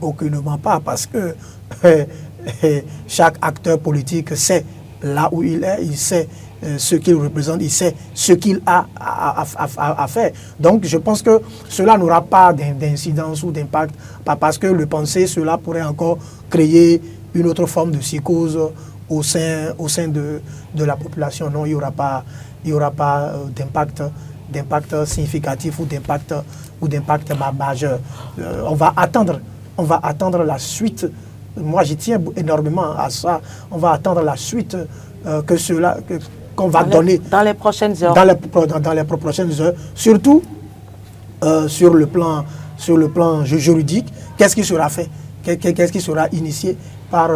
aucunement pas, parce que chaque acteur politique sait là où il est, il sait ce qu'il représente, il sait ce qu'il a à faire. Donc je pense que cela n'aura pas d'incidence ou d'impact, parce que le penser, cela pourrait encore créer une autre forme de psychose au sein de la population. Non, il n'y aura pas d'impact significatif ou d'impact majeur. On va attendre la suite. Moi, j'y tiens énormément à ça. On va attendre la suite qu'on va donner dans les prochaines heures. Dans les prochaines heures, surtout sur le plan juridique. Qu'est-ce qui sera fait? Qu'est-ce qui sera initié par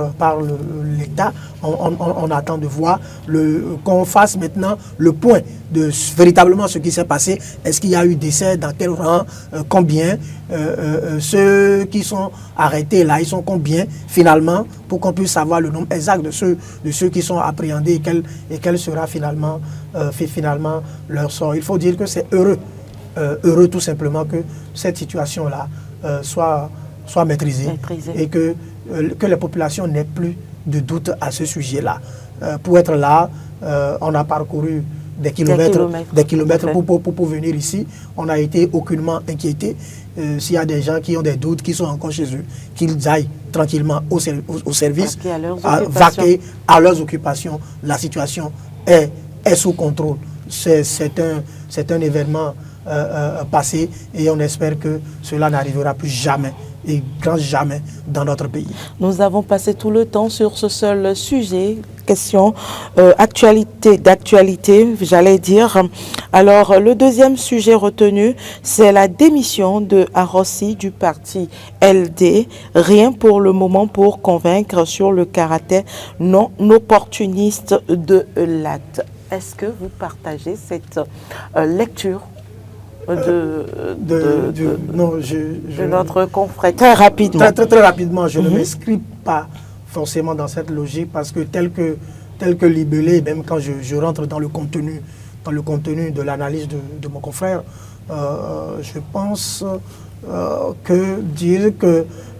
l'État? On attend de voir qu'on fasse maintenant le point de véritablement ce qui s'est passé. Est-ce qu'il y a eu décès? Dans quel rang? Combien? Ceux qui sont arrêtés là, ils sont combien finalement, pour qu'on puisse savoir le nombre exact de ceux qui sont appréhendés et quel sera finalement leur sort. Il faut dire que c'est heureux tout simplement que cette situation-là soit maîtrisée. Et que les populations n'aient plus de doute à ce sujet-là. Pour être là, on a parcouru des kilomètres pour venir ici. On n'a été aucunement inquiétés. S'il y a des gens qui ont des doutes, qui sont encore chez eux, qu'ils aillent tranquillement au service, vaquer à leurs occupations. La situation est sous contrôle. C'est un événement passé et on espère que cela n'arrivera plus jamais et grand jamais dans notre pays. Nous avons passé tout le temps sur ce seul sujet, question d'actualité, j'allais dire. Alors, le deuxième sujet retenu, c'est la démission de Arossi du parti LD. Rien pour le moment pour convaincre sur le caractère non opportuniste de l'acte. Est-ce que vous partagez cette lecture de notre confrère? Très rapidement. Très rapidement, je ne m'inscris pas forcément dans cette logique, parce que tel que libellé, même quand je rentre dans le contenu de l'analyse de mon confrère, je pense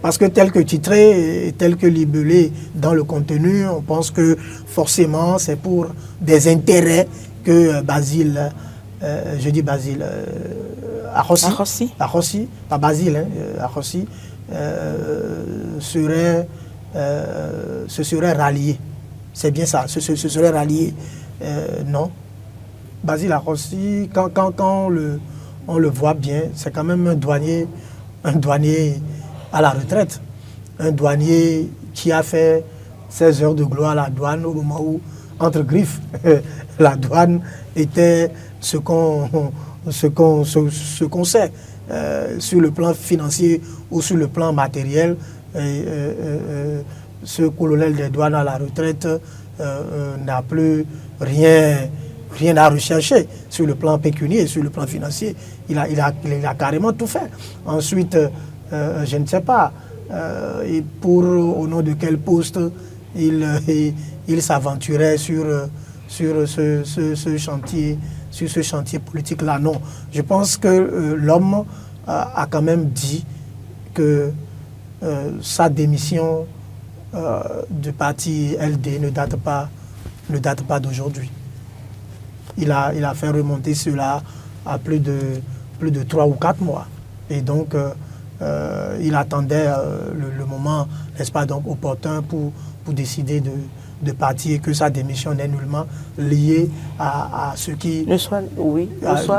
parce que tel que titré et tel que libellé dans le contenu, on pense que forcément c'est pour des intérêts que Basile, Arossi, pas Basile, Arossi, se serait rallié. C'est bien ça, se serait rallié. Non. Basile Arossi, quand on le voit bien, c'est quand même un douanier à la retraite. Un douanier qui a fait 16 heures de gloire à la douane au moment où, entre griffes, la douane était ce qu'on sait sur le plan financier ou sur le plan matériel. Ce colonel des douanes à la retraite n'a plus rien à rechercher sur le plan pécunier, sur le plan financier. Il a carrément tout fait. Ensuite, je ne sais pas et au nom de quel poste il s'aventurait sur ce chantier politique-là. Non, je pense que l'homme a quand même dit que sa démission du parti LD ne date pas d'aujourd'hui. Il a fait remonter cela à plus de 3 ou 4 mois. Et donc, il attendait le moment, n'est-ce pas, donc opportun pour décider de partir et que sa démission n'est nullement liée à ce qui... Ne soit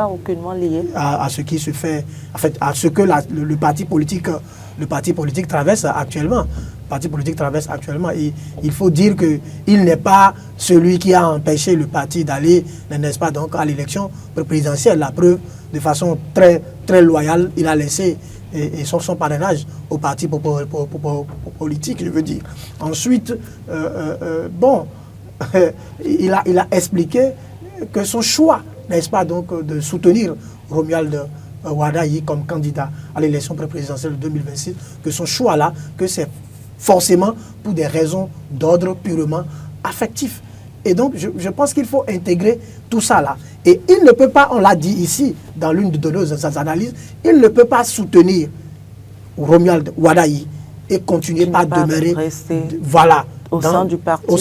aucunement lié. À ce qui se fait, en fait, à ce que le parti politique traverse actuellement. Et il faut dire qu'il n'est pas celui qui a empêché le parti d'aller, n'est-ce pas, donc, à l'élection présidentielle. La preuve, de façon très, très loyale, il a laissé et son parrainage au parti politique, je veux dire. Ensuite, il a expliqué que son choix, n'est-ce pas, donc, de soutenir Romuald Wadayi comme candidat à l'élection présidentielle de 2026, que son choix-là, que c'est forcément pour des raisons d'ordre purement affectif. Et donc, je pense qu'il faut intégrer tout ça là. Et il ne peut pas, on l'a dit ici, dans l'une de nos analyses, il ne peut pas soutenir Romuald Wadayi et continuer à demeurer au sein du parti. Au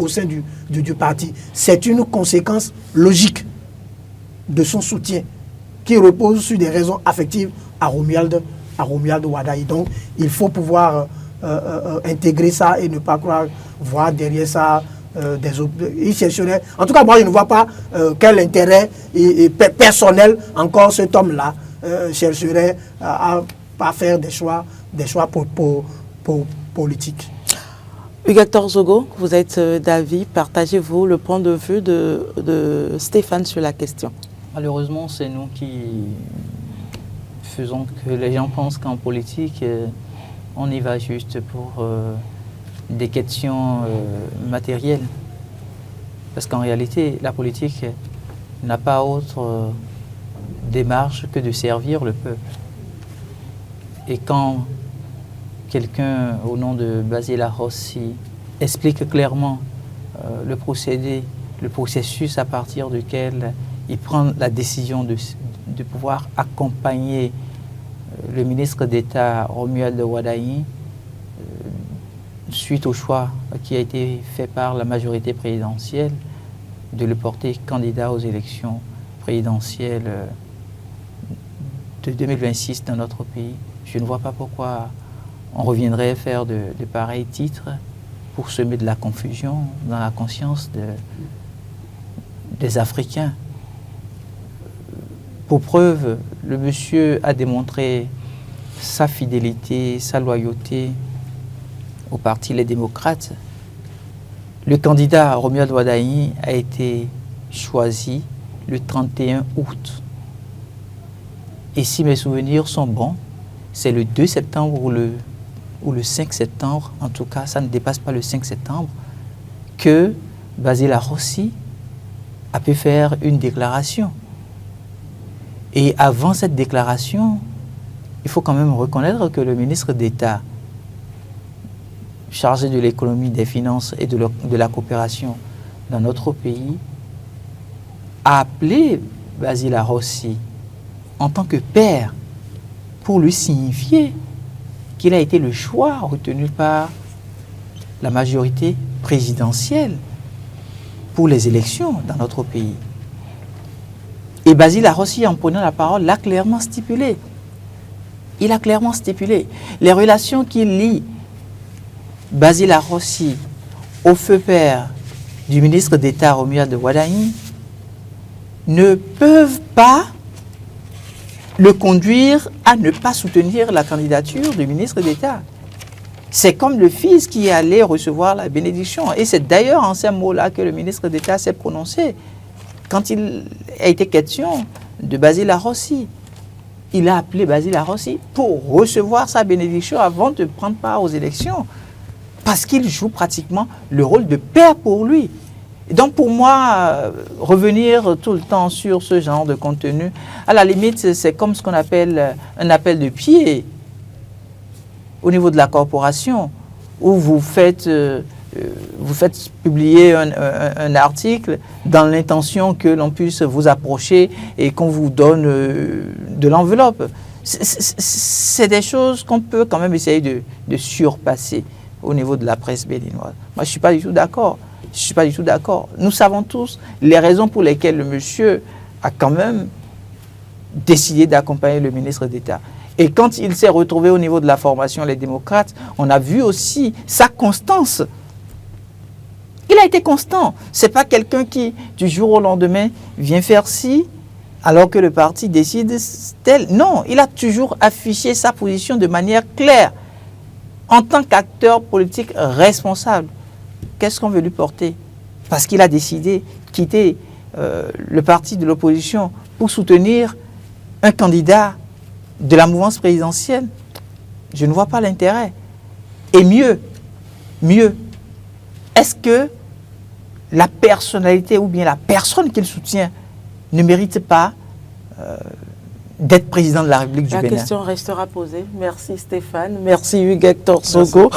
sein du parti. C'est une conséquence logique de son soutien qui repose sur des raisons affectives à Romuald Wadayi. Donc, il faut pouvoir intégrer ça et ne pas voir derrière ça il chercherait. En tout cas, moi, je ne vois pas quel intérêt personnel encore cet homme-là chercherait à faire des choix politiques. Hugues Zogo, vous êtes d'avis, partagez-vous le point de vue de Stéphane sur la question? Malheureusement, c'est nous qui faisons que les gens pensent qu'en politique, on y va juste pour des questions matérielles. Parce qu'en réalité, la politique n'a pas autre démarche que de servir le peuple. Et quand quelqu'un, au nom de Basile Rossi, explique clairement le procédé, le processus à partir duquel il prend la décision de pouvoir accompagner le ministre d'État Romuald Wadayi suite au choix qui a été fait par la majorité présidentielle de le porter candidat aux élections présidentielles de 2026 dans notre pays. Je ne vois pas pourquoi on reviendrait faire de pareils titres pour semer de la confusion dans la conscience des Africains. Pour preuve, le monsieur a démontré sa fidélité, sa loyauté au parti Les Démocrates. Le candidat Romuald Wadayi a été choisi le 31 août. Et si mes souvenirs sont bons, c'est le 2 septembre ou le 5 septembre, en tout cas ça ne dépasse pas le 5 septembre, que Basile Rossi a pu faire une déclaration. Et avant cette déclaration, il faut quand même reconnaître que le ministre d'État chargé de l'économie, des finances et de la coopération dans notre pays a appelé Basile Rossi en tant que père pour lui signifier qu'il a été le choix retenu par la majorité présidentielle pour les élections dans notre pays. Et Basile Rossi, en prenant la parole, l'a clairement stipulé. Il a clairement stipulé les relations qui lient Basile Rossi au feu père du ministre d'État Romuald Wadayi ne peuvent pas le conduire à ne pas soutenir la candidature du ministre d'État. C'est comme le fils qui allait recevoir la bénédiction. Et c'est d'ailleurs en ces mots-là que le ministre d'État s'est prononcé. Quand il a été question de Basile Rossi, il a appelé Basile Rossi pour recevoir sa bénédiction avant de prendre part aux élections. parce qu'il joue pratiquement le rôle de père pour lui. Et donc pour moi, revenir tout le temps sur ce genre de contenu, à la limite, c'est comme ce qu'on appelle un appel de pied au niveau de la corporation, où vous faites publier un article dans l'intention que l'on puisse vous approcher et qu'on vous donne de l'enveloppe. C'est des choses qu'on peut quand même essayer de surpasser au niveau de la presse béninoise. Moi, je ne suis pas du tout d'accord. Je ne suis pas du tout d'accord. Nous savons tous les raisons pour lesquelles le monsieur a quand même décidé d'accompagner le ministre d'État. Et quand il s'est retrouvé au niveau de la formation Les Démocrates, on a vu aussi sa constance. Il a été constant. Ce n'est pas quelqu'un qui, du jour au lendemain, vient faire ci, alors que le parti décide tel. Non, il a toujours affiché sa position de manière claire. En tant qu'acteur politique responsable, qu'est-ce qu'on veut lui porter? Parce qu'il a décidé de quitter le parti de l'opposition pour soutenir un candidat de la mouvance présidentielle. Je ne vois pas l'intérêt. Et mieux, est-ce que la personnalité ou bien la personne qu'il soutient ne mérite pas d'être président de la République du Bénin? La question restera posée. Merci Stéphane. Merci Hugues Hector Sogo.